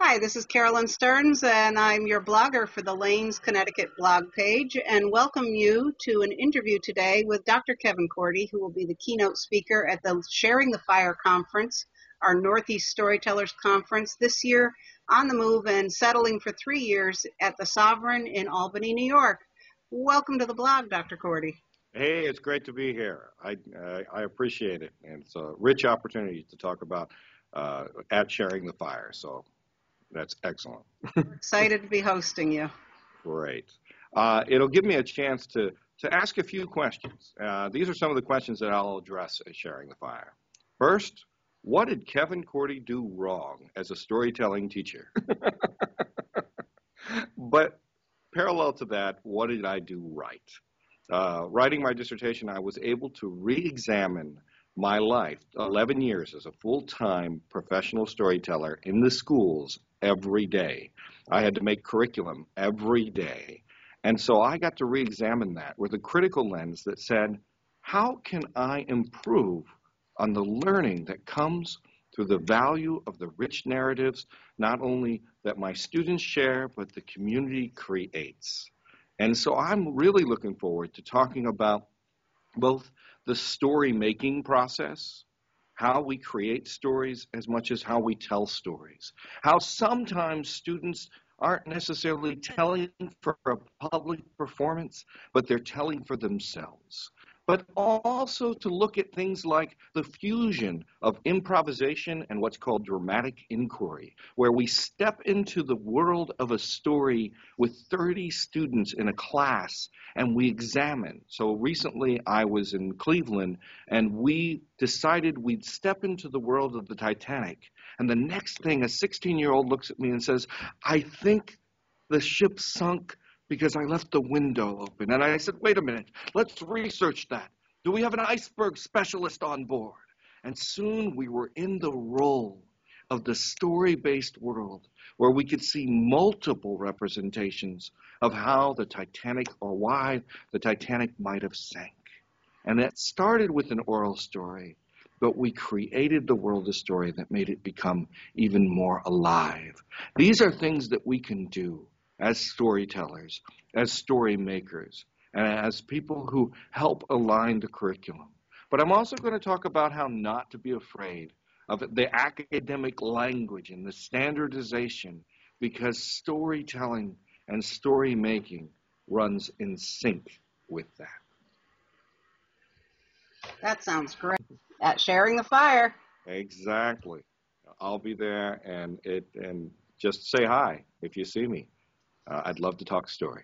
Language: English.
Hi, this is Carolyn Stearns, and I'm your blogger for the Lanes, Connecticut blog page, and welcome you to an interview today with Dr. Kevin Cordi, who will be the keynote speaker at the Sharing the Fire Conference, our Northeast Storytellers Conference, this year on the move and settling for 3 years at the Sovereign in Albany, New York. Welcome to the blog, Dr. Cordi. Hey, it's great to be here. I appreciate it, and it's a rich opportunity to talk about at Sharing the Fire, so that's excellent. We're excited to be hosting you. Great. It'll give me a chance to ask a few questions. These are some of the questions that I'll address at Sharing the Fire. First, what did Kevin Cordi do wrong as a storytelling teacher? But parallel to that, what did I do right? Writing my dissertation, I was able to re-examine my life, 11 years as a full-time professional storyteller in the schools every day. I had to make curriculum every day. And so I got to re-examine that with a critical lens that said, how can I improve on the learning that comes through the value of the rich narratives, not only that my students share, but the community creates? And so I'm really looking forward to talking about both the story-making process, how we create stories as much as how we tell stories, how sometimes students aren't necessarily telling for a public performance, but they're telling for themselves. But also to look at things like the fusion of improvisation and what's called dramatic inquiry, where we step into the world of a story with 30 students in a class and we examine. So recently I was in Cleveland and we decided we'd step into the world of the Titanic. And the next thing, a 16-year-old looks at me and says, I think the ship sunk because I left the window open. And I said, wait a minute, let's research that. Do we have an iceberg specialist on board? And soon we were in the role of the story-based world where we could see multiple representations of how the Titanic or why the Titanic might have sank. And that started with an oral story, but we created the world of story that made it become even more alive. These are things that we can do as storytellers, as story makers, and as people who help align the curriculum. But I'm also going to talk about how not to be afraid of the academic language and the standardization, because storytelling and story making runs in sync with that. That sounds great. At Sharing the Fire. Exactly. I'll be there and just say hi if you see me. I'd love to talk story.